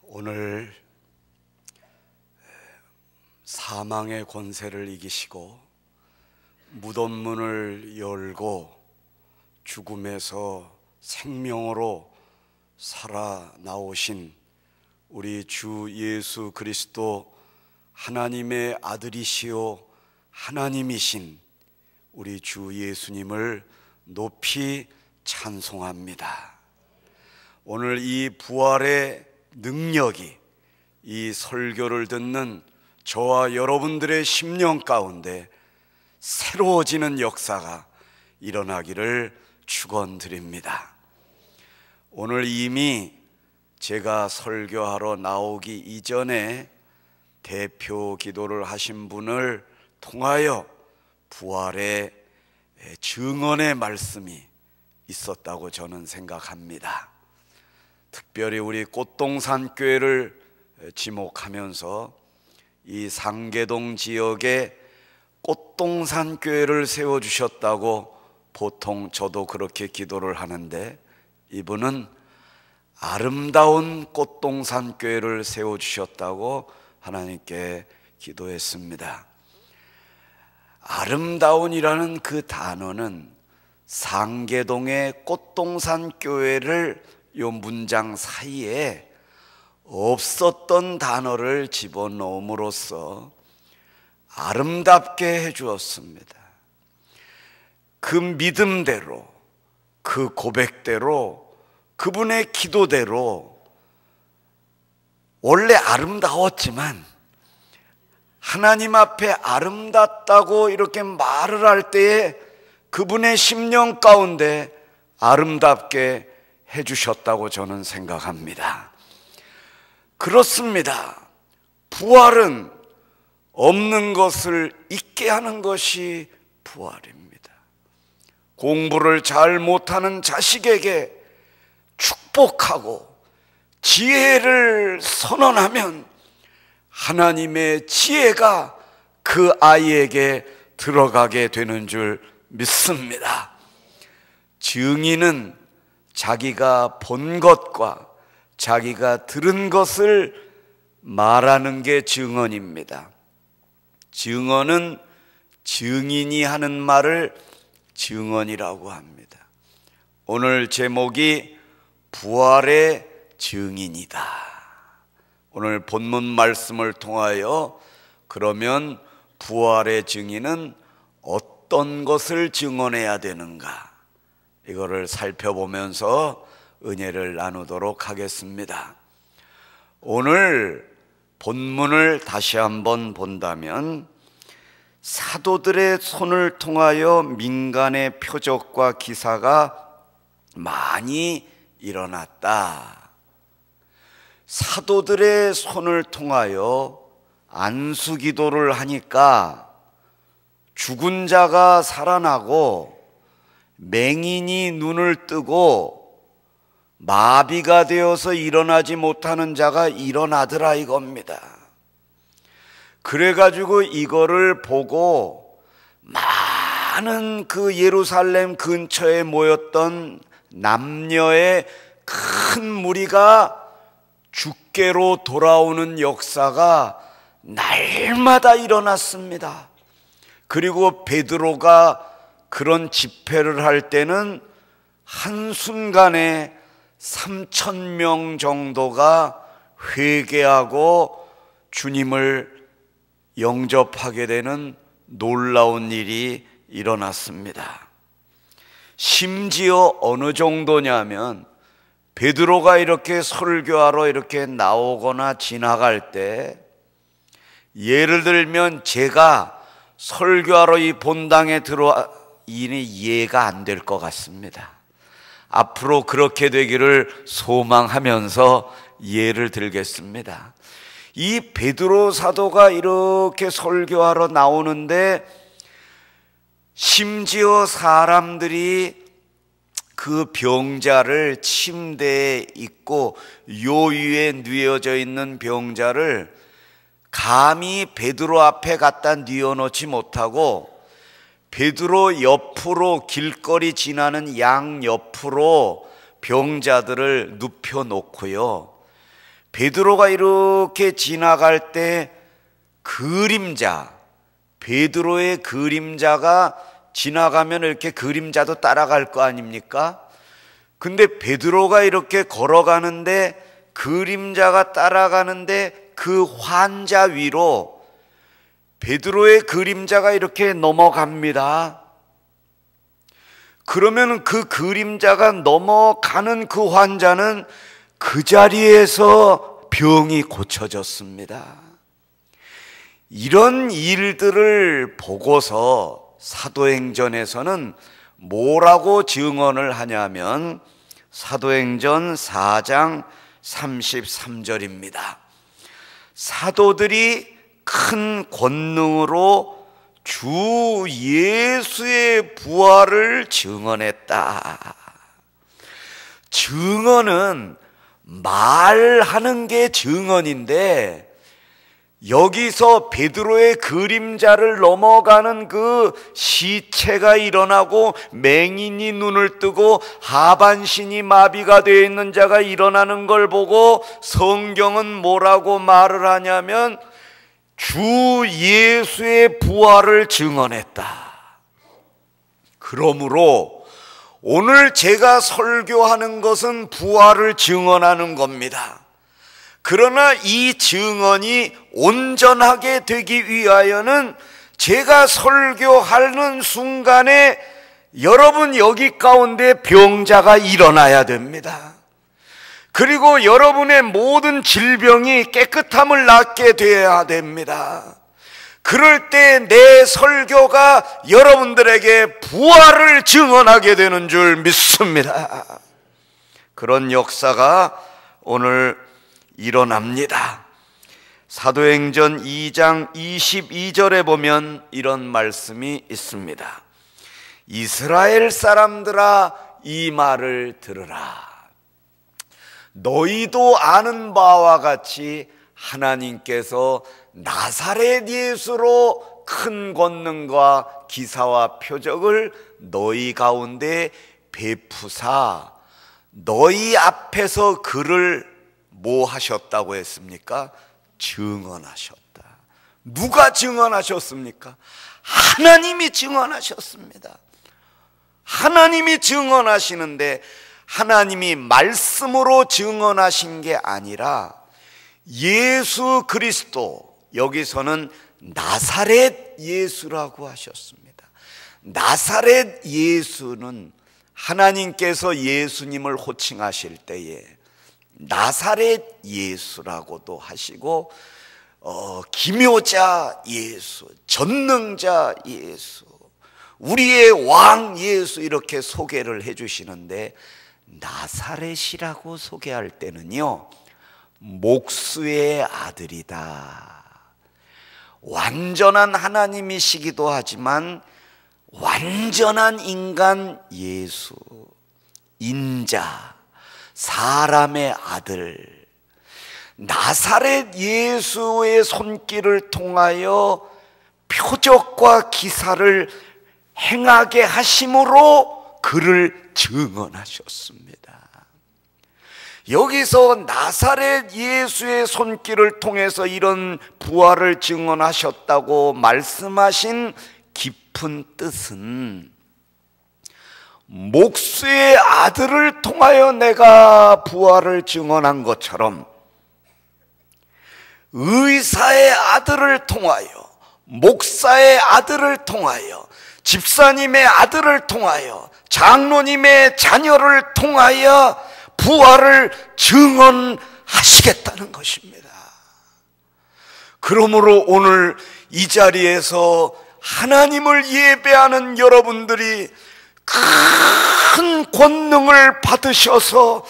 오늘 사망의 권세를 이기시고 무덤문을 열고 죽음에서 생명으로 살아나오신 우리 주 예수 그리스도 하나님의 아들이시요 하나님이신 우리 주 예수님을 높이 찬송합니다. 오늘 이 부활의 능력이 이 설교를 듣는 저와 여러분들의 심령 가운데 새로워지는 역사가 일어나기를 축원드립니다. 오늘 이미 제가 설교하러 나오기 이전에 대표 기도를 하신 분을 통하여 부활의 증언의 말씀이 있었다고 저는 생각합니다. 특별히 우리 꽃동산 교회를 지목하면서 이 상계동 지역에 꽃동산 교회를 세워주셨다고 보통 저도 그렇게 기도를 하는데, 이분은 아름다운 꽃동산 교회를 세워주셨다고 하나님께 기도했습니다. 아름다운이라는 그 단어는 상계동의 꽃동산 교회를 요 문장 사이에 없었던 단어를 집어넣음으로써 아름답게 해주었습니다. 그 믿음대로, 그 고백대로, 그분의 기도대로 원래 아름다웠지만 하나님 앞에 아름답다고 이렇게 말을 할 때에 그분의 심령 가운데 아름답게 해주셨다고 저는 생각합니다. 그렇습니다. 부활은 없는 것을 있게 하는 것이 부활입니다. 공부를 잘 못하는 자식에게 축복하고 지혜를 선언하면 하나님의 지혜가 그 아이에게 들어가게 되는 줄 믿습니다. 증인은 자기가 본 것과 자기가 들은 것을 말하는 게 증언입니다. 증언은 증인이 하는 말을 증언이라고 합니다. 오늘 제목이 부활의 증인이다. 오늘 본문 말씀을 통하여 그러면 부활의 증인은 어떤 것을 증언해야 되는가, 이거를 살펴보면서 은혜를 나누도록 하겠습니다. 오늘 본문을 다시 한번 본다면 사도들의 손을 통하여 민간의 표적과 기사가 많이 일어났다. 사도들의 손을 통하여 안수기도를 하니까 죽은 자가 살아나고 맹인이 눈을 뜨고 마비가 되어서 일어나지 못하는 자가 일어나더라 이겁니다. 그래가지고 이거를 보고 많은 그 예루살렘 근처에 모였던 남녀의 큰 무리가 주께로 돌아오는 역사가 날마다 일어났습니다. 그리고 베드로가 그런 집회를 할 때는 한순간에 3,000명 정도가 회개하고 주님을 영접하게 되는 놀라운 일이 일어났습니다. 심지어 어느 정도냐면 베드로가 이렇게 설교하러 이렇게 나오거나 지나갈 때, 예를 들면 제가 설교하러 이 본당에 들어와 이는 이해가 안 될 것 같습니다. 앞으로 그렇게 되기를 소망하면서 예를 들겠습니다. 이 베드로 사도가 이렇게 설교하러 나오는데 심지어 사람들이 그 병자를 침대에 있고 요위에 뉘어져 있는 병자를 감히 베드로 앞에 갖다 뉘어놓지 못하고 베드로 옆으로, 길거리 지나는 양 옆으로 병자들을 눕혀놓고요, 베드로가 이렇게 지나갈 때 베드로의 그림자가 지나가면 이렇게 그림자도 따라갈 거 아닙니까? 근데 베드로가 이렇게 걸어가는데 그림자가 따라가는데 그 환자 위로 베드로의 그림자가 이렇게 넘어갑니다. 그러면 그 그림자가 넘어가는 그 환자는 그 자리에서 병이 고쳐졌습니다. 이런 일들을 보고서 사도행전에서는 뭐라고 증언을 하냐면 사도행전 4장 33절입니다. 사도들이 큰 권능으로 주 예수의 부활을 증언했다. 증언은 말하는 게 증언인데 여기서 베드로의 그림자를 넘어가는 그 시체가 일어나고 맹인이 눈을 뜨고 하반신이 마비가 되어 있는 자가 일어나는 걸 보고 성경은 뭐라고 말을 하냐면 주 예수의 부활을 증언했다. 그러므로 오늘 제가 설교하는 것은 부활을 증언하는 겁니다. 그러나 이 증언이 온전하게 되기 위하여는 제가 설교하는 순간에 여러분 여기 가운데 병자가 일어나야 됩니다. 그리고 여러분의 모든 질병이 깨끗함을 낳게 되어야 됩니다. 그럴 때 내 설교가 여러분들에게 부활을 증언하게 되는 줄 믿습니다. 그런 역사가 오늘 일어납니다. 사도행전 2장 22절에 보면 이런 말씀이 있습니다. 이스라엘 사람들아 이 말을 들으라. 너희도 아는 바와 같이 하나님께서 나사렛 예수로 큰 권능과 기사와 표적을 너희 가운데 베푸사 너희 앞에서 그를 뭐 하셨다고 했습니까? 증언하셨다. 누가 증언하셨습니까? 하나님이 증언하셨습니다. 하나님이 증언하시는데 하나님이 말씀으로 증언하신 게 아니라 예수 그리스도, 여기서는 나사렛 예수라고 하셨습니다. 나사렛 예수는 하나님께서 예수님을 호칭하실 때에 나사렛 예수라고도 하시고 기묘자 예수, 전능자 예수, 우리의 왕 예수 이렇게 소개를 해주시는데 나사렛이라고 소개할 때는요 목수의 아들이다. 완전한 하나님이시기도 하지만 완전한 인간 예수, 인자, 사람의 아들, 나사렛 예수의 손길을 통하여 표적과 기사를 행하게 하심으로 그를 증언하셨습니다. 여기서 나사렛 예수의 손길을 통해서 이런 부활을 증언하셨다고 말씀하신 깊은 뜻은 목수의 아들을 통하여 내가 부활을 증언한 것처럼 의사의 아들을 통하여, 목사의 아들을 통하여, 집사님의 아들을 통하여, 장로님의 자녀를 통하여 부활을 증언하시겠다는 것입니다. 그러므로 오늘 이 자리에서 하나님을 예배하는 여러분들이 큰 권능을 받으셔서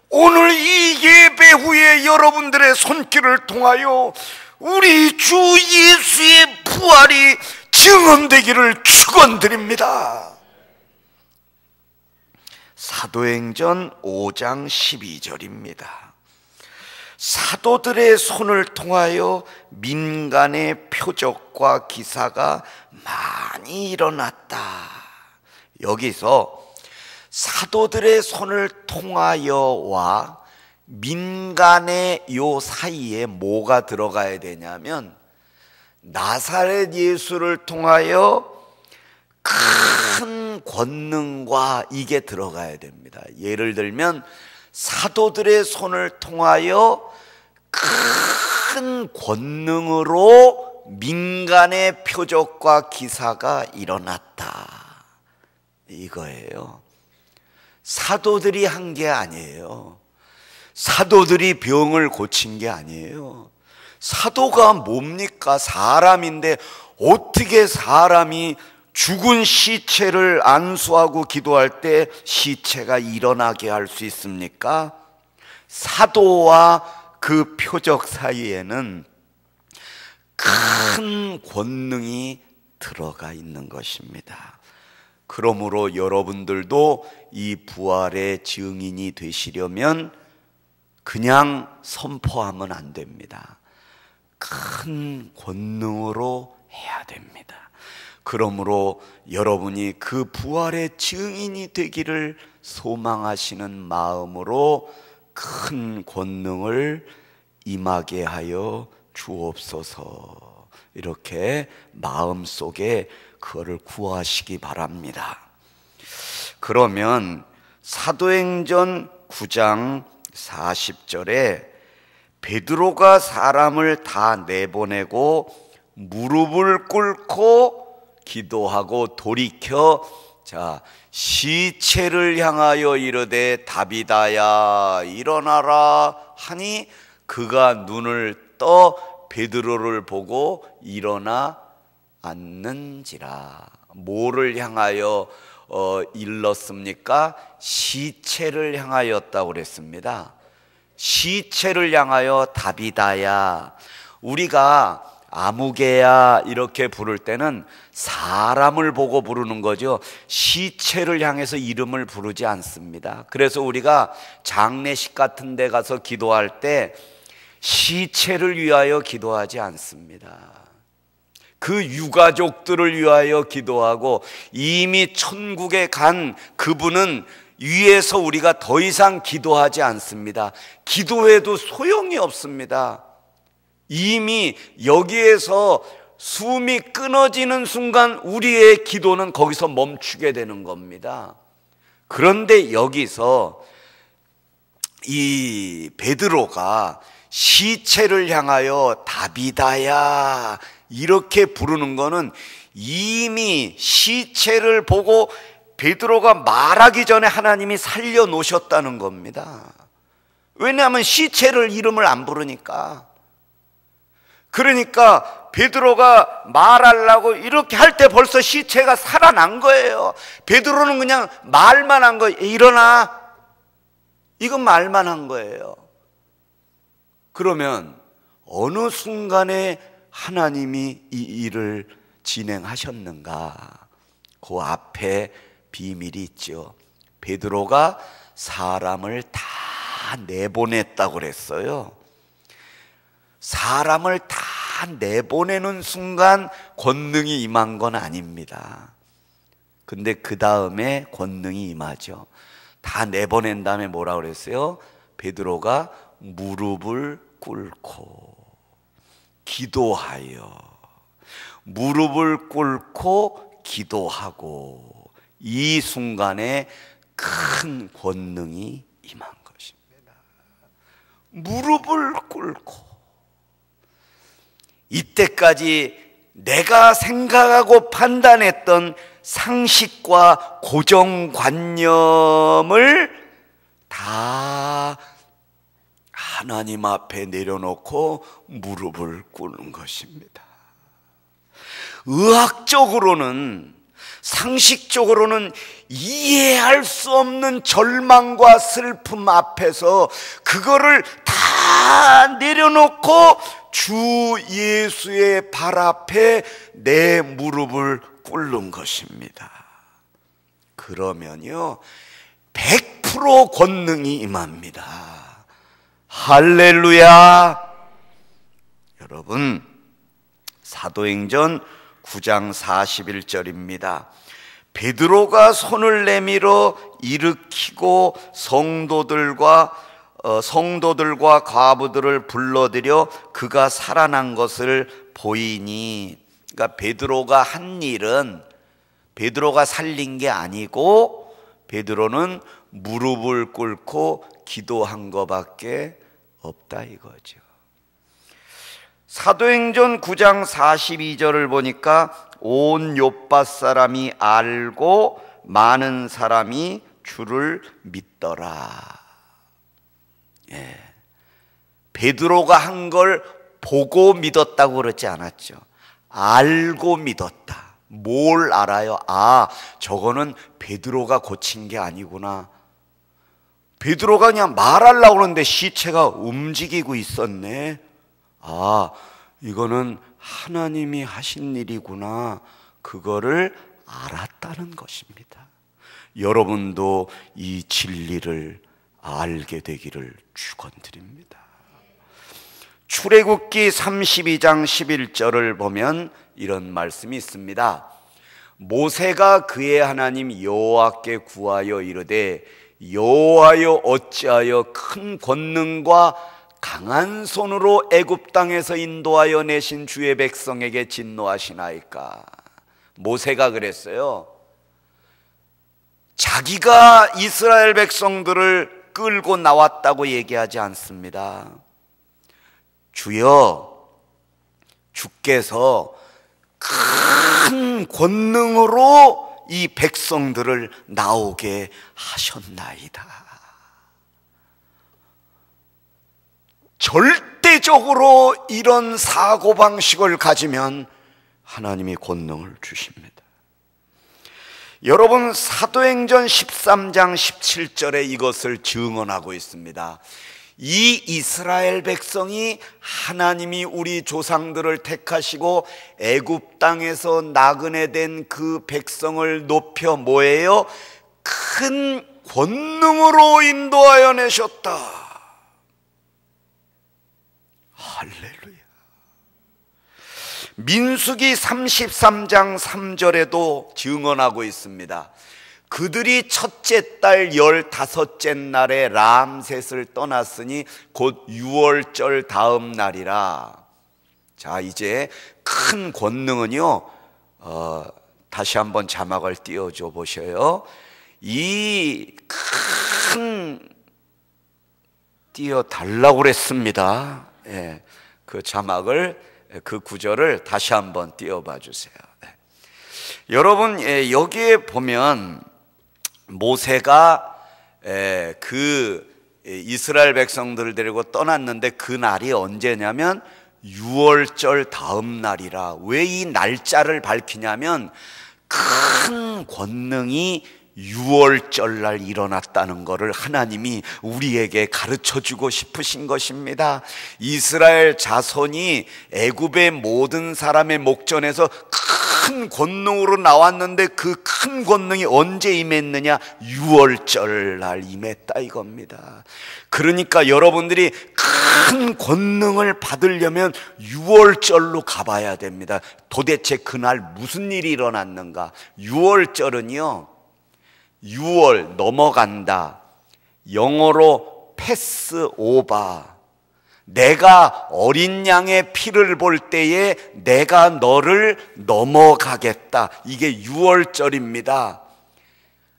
오늘 이 예배 후에 여러분들의 손길을 통하여 우리 주 예수의 부활이 증언되기를 축원드립니다. 사도행전 5장 12절입니다. 사도들의 손을 통하여 민간의 표적과 기사가 많이 일어났다. 여기서 사도들의 손을 통하여와 민간의 요 사이에 뭐가 들어가야 되냐면 나사렛 예수를 통하여 큰 권능과 이게 들어가야 됩니다. 예를 들면 사도들의 손을 통하여 큰 권능으로 민간의 표적과 기사가 일어났다, 이거예요. 사도들이 한 게 아니에요. 사도들이 병을 고친 게 아니에요. 사도가 뭡니까? 사람인데 어떻게 사람이 죽은 시체를 안수하고 기도할 때 시체가 일어나게 할 수 있습니까? 사도와 그 표적 사이에는 큰 권능이 들어가 있는 것입니다. 그러므로 여러분들도 이 부활의 증인이 되시려면 그냥 선포하면 안 됩니다. 큰 권능으로 해야 됩니다. 그러므로 여러분이 그 부활의 증인이 되기를 소망하시는 마음으로 큰 권능을 임하게 하여 주옵소서, 이렇게 마음속에 그거를 구하시기 바랍니다. 그러면 사도행전 9장 40절에 베드로가 사람을 다 내보내고 무릎을 꿇고 기도하고 돌이켜 시체를 향하여 이르되 다비다야 일어나라 하니 그가 눈을 떠 베드로를 보고 일어나 앉는지라. 뭐를 향하여 일렀습니까? 시체를 향하였다고 그랬습니다. 시체를 향하여 다비다야. 우리가 아무개야 이렇게 부를 때는 사람을 보고 부르는 거죠. 시체를 향해서 이름을 부르지 않습니다. 그래서 우리가 장례식 같은 데 가서 기도할 때 시체를 위하여 기도하지 않습니다. 그 유가족들을 위하여 기도하고 이미 천국에 간 그분은 위에서 우리가 더 이상 기도하지 않습니다. 기도해도 소용이 없습니다. 이미 여기에서 숨이 끊어지는 순간 우리의 기도는 거기서 멈추게 되는 겁니다. 그런데 여기서 이 베드로가 시체를 향하여 다비다야 이렇게 부르는 거는 이미 시체를 보고 베드로가 말하기 전에 하나님이 살려놓으셨다는 겁니다. 왜냐하면 시체를 이름을 안 부르니까. 그러니까 베드로가 말하려고 이렇게 할 때 벌써 시체가 살아난 거예요. 베드로는 그냥 말만 한 거예요. 일어나. 이건 말만 한 거예요. 그러면 어느 순간에 하나님이 이 일을 진행하셨는가? 그 앞에 비밀이 있죠. 베드로가 사람을 다 내보냈다고 그랬어요. 사람을 다 내보내는 순간 권능이 임한 건 아닙니다. 근데 그 다음에 권능이 임하죠. 다 내보낸 다음에 뭐라고 그랬어요? 베드로가 무릎을 꿇고 기도하여, 무릎을 꿇고 기도하고, 이 순간에 큰 권능이 임한 것입니다. 무릎을 꿇고. 이때까지 내가 생각하고 판단했던 상식과 고정관념을 다 하나님 앞에 내려놓고 무릎을 꿇는 것입니다. 의학적으로는, 상식적으로는 이해할 수 없는 절망과 슬픔 앞에서 그거를 다 내려놓고 주 예수의 발 앞에 내 무릎을 꿇는 것입니다. 그러면요 100% 권능이 임합니다. 할렐루야. 여러분, 사도행전 9장 41절입니다. 베드로가 손을 내밀어 일으키고 성도들과 성도들과 과부들을 불러들여 그가 살아난 것을 보이니, 그러니까 베드로가 한 일은 베드로가 살린 게 아니고 베드로는 무릎을 꿇고 기도한 것밖에 없다 이거죠. 사도행전 9장 42절을 보니까 온 요빠 사람이 알고 많은 사람이 주를 믿더라. 예. 베드로가 한 걸 보고 믿었다고 그러지 않았죠. 알고 믿었다. 뭘 알아요? 아, 저거는 베드로가 고친 게 아니구나. 베드로가 그냥 말하려고 그러는데 시체가 움직이고 있었네. 아, 이거는 하나님이 하신 일이구나. 그거를 알았다는 것입니다. 여러분도 이 진리를 알게 되기를 축원드립니다. 출애굽기 32장 11절을 보면 이런 말씀이 있습니다. 모세가 그의 하나님 여호와께 구하여 이르되 여호와여 어찌하여 큰 권능과 강한 손으로 애굽 땅에서 인도하여 내신 주의 백성에게 진노하시나이까. 모세가 그랬어요. 자기가 이스라엘 백성들을 끌고 나왔다고 얘기하지 않습니다. 주여, 주께서 큰 권능으로 이 백성들을 나오게 하셨나이다. 절대적으로 이런 사고방식을 가지면 하나님이 권능을 주십니다. 여러분, 사도행전 13장 17절에 이것을 증언하고 있습니다. 이 이스라엘 백성이 하나님이 우리 조상들을 택하시고 애굽 땅에서 나그네 된 그 백성을 높여 뭐예요? 큰 권능으로 인도하여 내셨다. 할렐루야. 민수기 33장 3절에도 증언하고 있습니다. 그들이 첫째 달 15째 날에 람셋을 떠났으니 곧 6월절 다음 날이라. 자, 이제 큰 권능은요, 다시 한번 자막을 띄워줘 보셔요. 이 큰 띄워달라고 그랬습니다. 예, 그 자막을, 그 구절을 다시 한번 띄워봐 주세요. 네. 여러분, 여기에 보면 모세가 그 이스라엘 백성들을 데리고 떠났는데 그 날이 언제냐면 6월절 다음 날이라. 왜 이 날짜를 밝히냐면 큰 권능이 6월절 날 일어났다는 것을 하나님이 우리에게 가르쳐주고 싶으신 것입니다. 이스라엘 자손이 애굽의 모든 사람의 목전에서 큰 권능으로 나왔는데 그 큰 권능이 언제 임했느냐? 6월절 날 임했다 이겁니다. 그러니까 여러분들이 큰 권능을 받으려면 6월절로 가봐야 됩니다. 도대체 그날 무슨 일이 일어났는가? 6월절은요, 6월 넘어간다, 영어로 패스 오바. 내가 어린 양의 피를 볼 때에 내가 너를 넘어가겠다. 이게 6월절입니다.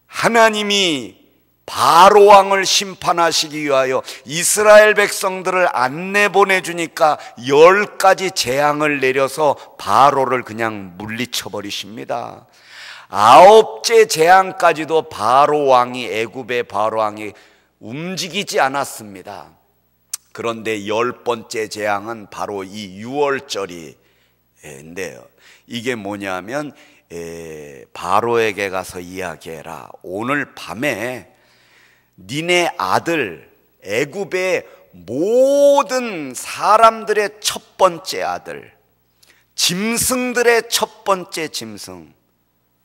하나님이 바로 왕을 심판하시기 위하여 이스라엘 백성들을 안 내보내주니까 10가지 재앙을 내려서 바로를 그냥 물리쳐 버리십니다. 9째 재앙까지도 바로 왕이, 애굽의 바로 왕이 움직이지 않았습니다. 그런데 10번째 재앙은 바로 이 6월절인데요. 이게 뭐냐면 바로에게 가서 이야기해라. 오늘 밤에 니네 아들, 애굽의 모든 사람들의 첫 번째 아들, 짐승들의 첫 번째 짐승,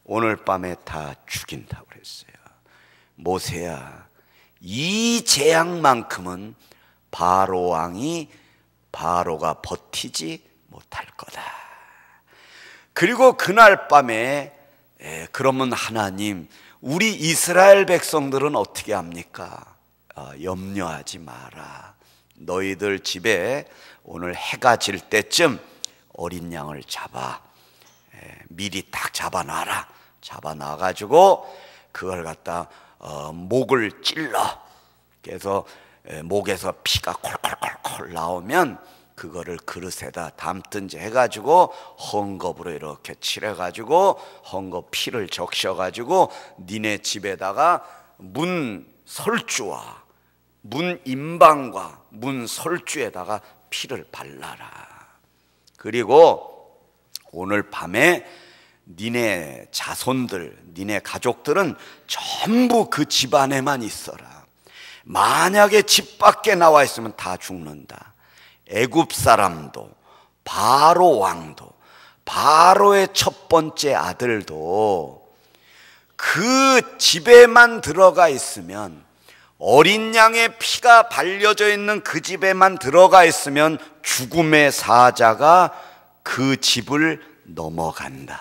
오늘 밤에 다 죽인다고 그랬어요. 모세야, 이 재앙만큼은 바로 왕이, 바로가 버티지 못할 거다. 그리고 그날 밤에 그러면 하나님, 우리 이스라엘 백성들은 어떻게 합니까? 염려하지 마라. 너희들 집에 오늘 해가 질 때쯤 어린 양을 잡아 미리 딱 잡아놔라. 잡아놔가지고 그걸 갖다 목을 찔러. 그래서 목에서 피가 콜콜콜콜 나오면 그거를 그릇에다 담든지 해가지고 헝겊으로 이렇게 칠해가지고 헝겊 피를 적셔가지고 니네 집에다가 문 설주와 문 임방과 문 설주에다가 피를 발라라. 그리고 오늘 밤에 니네 자손들, 니네 가족들은 전부 그 집 안에만 있어라. 만약에 집 밖에 나와 있으면 다 죽는다. 애굽 사람도, 바로 왕도, 바로의 첫 번째 아들도 그 집에만 들어가 있으면, 어린 양의 피가 발려져 있는 그 집에만 들어가 있으면 죽음의 사자가 그 집을 넘어간다.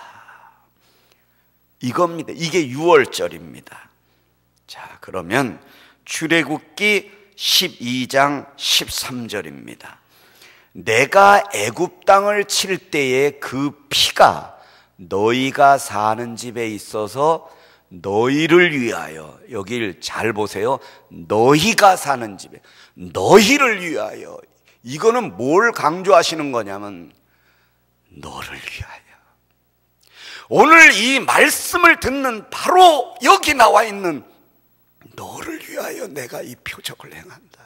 이겁니다. 이게 6월절입니다. 자, 그러면 출애굽기 12장 13절입니다. 내가 애굽 땅을 칠 때에 그 피가 너희가 사는 집에 있어서 너희를 위하여, 여길 잘 보세요. 너희가 사는 집에, 너희를 위하여. 이거는 뭘 강조하시는 거냐면 너를 위하여. 오늘 이 말씀을 듣는 바로 여기 나와 있는 너를 위하여 내가 이 표적을 행한다.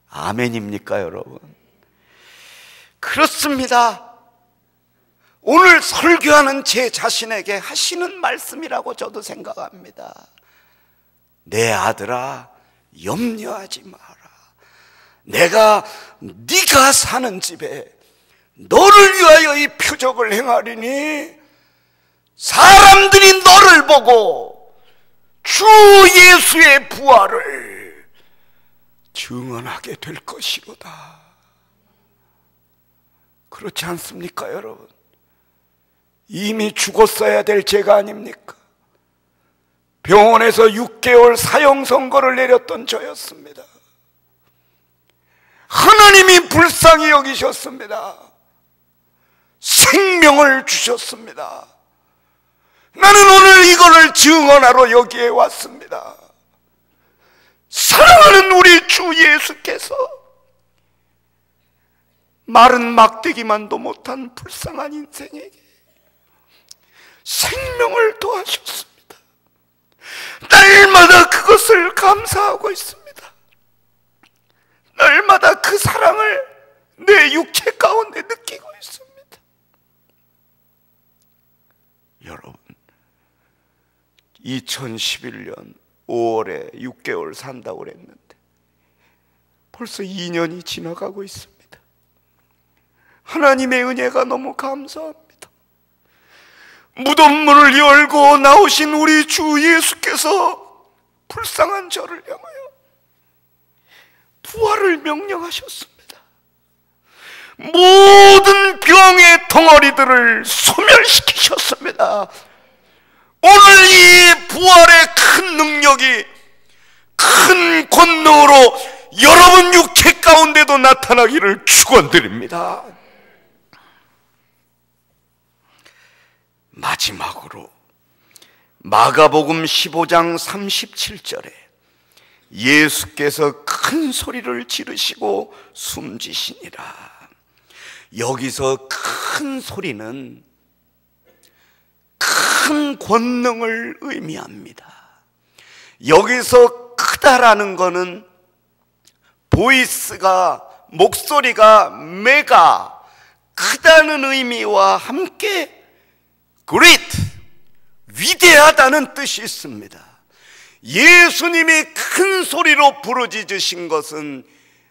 아멘입니까, 여러분? 그렇습니다. 오늘 설교하는 제 자신에게 하시는 말씀이라고 저도 생각합니다. 내 아들아, 염려하지 마라. 내가 네가 사는 집에 너를 위하여 이 표적을 행하리니 사람들이 너를 보고 주 예수의 부활을 증언하게 될 것이로다. 그렇지 않습니까, 여러분? 이미 죽었어야 될 죄가 아닙니까? 병원에서 6개월 사형 선고를 내렸던 저였습니다. 하나님이 불쌍히 여기셨습니다. 생명을 주셨습니다. 나는 오늘 이거를 증언하러 여기에 왔습니다. 사랑하는 우리 주 예수께서 마른 막대기만도 못한 불쌍한 인생에게 생명을 더하셨습니다. 날마다 그것을 감사하고 있습니다. 날마다 그 사랑을 내 육체 가운데 느끼고 있습니다. 여러분, 2011년 5월에 6개월 산다고 그랬는데 벌써 2년이 지나가고 있습니다. 하나님의 은혜가 너무 감사합니다. 무덤문을 열고 나오신 우리 주 예수께서 불쌍한 저를 향하여 부활을 명령하셨습니다. 모든 병의 덩어리들을 소멸시키셨습니다. 오늘 이 부활의 큰 능력이, 큰 권능으로 여러분 육체 가운데도 나타나기를 축원드립니다. 마지막으로 마가복음 15장 37절에 예수께서 큰 소리를 지르시고 숨지시니라. 여기서 큰 소리는 큰 권능을 의미합니다. 여기서 크다라는 것은 보이스가, 목소리가 메가, 크다는 의미와 함께 great, 위대하다는 뜻이 있습니다. 예수님이 큰 소리로 부르짖으신 것은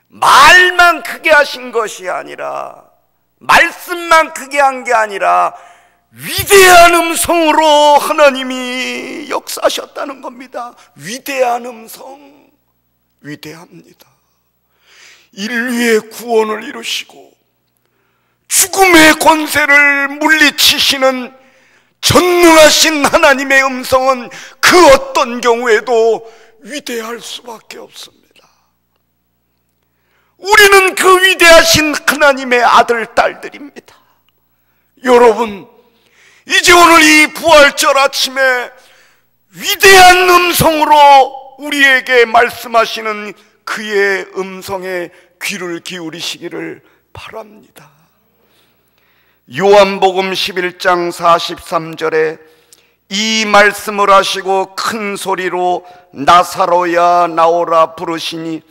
말만 크게 하신 것이 아니라, 말씀만 크게 한 게 아니라 위대한 음성으로 하나님이 역사하셨다는 겁니다. 위대한 음성, 위대합니다. 인류의 구원을 이루시고 죽음의 권세를 물리치시는 전능하신 하나님의 음성은 그 어떤 경우에도 위대할 수밖에 없습니다. 우리는 그 위대하신 하나님의 아들, 딸들입니다. 여러분, 이제 오늘 이 부활절 아침에 위대한 음성으로 우리에게 말씀하시는 그의 음성에 귀를 기울이시기를 바랍니다. 요한복음 11장 43절에 이 말씀을 하시고 큰 소리로 나사로야 나오라 부르시니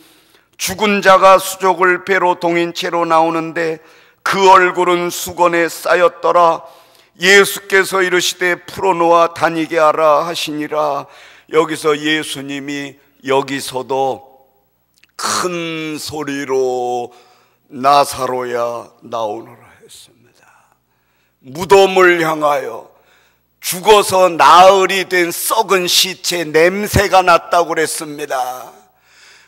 죽은 자가 수족을 배로 동인 채로 나오는데 그 얼굴은 수건에 쌓였더라. 예수께서 이르시되 풀어놓아 다니게 하라 하시니라. 여기서 예수님이 여기서도 큰 소리로 나사로야 나오너라 했습니다. 무덤을 향하여 죽어서 나흘이 된 썩은 시체 냄새가 났다고 그랬습니다.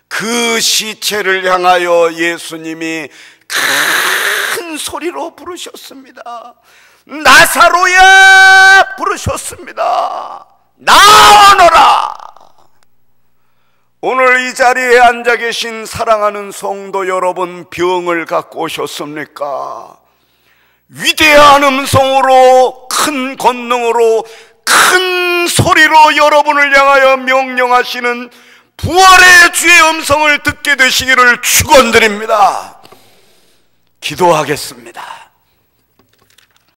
그 시체를 향하여 예수님이 큰 소리로 부르셨습니다. 나사로야 부르셨습니다. 나오너라. 오늘 이 자리에 앉아 계신 사랑하는 성도 여러분, 병을 갖고 오셨습니까? 위대한 음성으로, 큰 권능으로, 큰 소리로 여러분을 향하여 명령하시는 부활의 주의 음성을 듣게 되시기를 축원드립니다. 기도하겠습니다.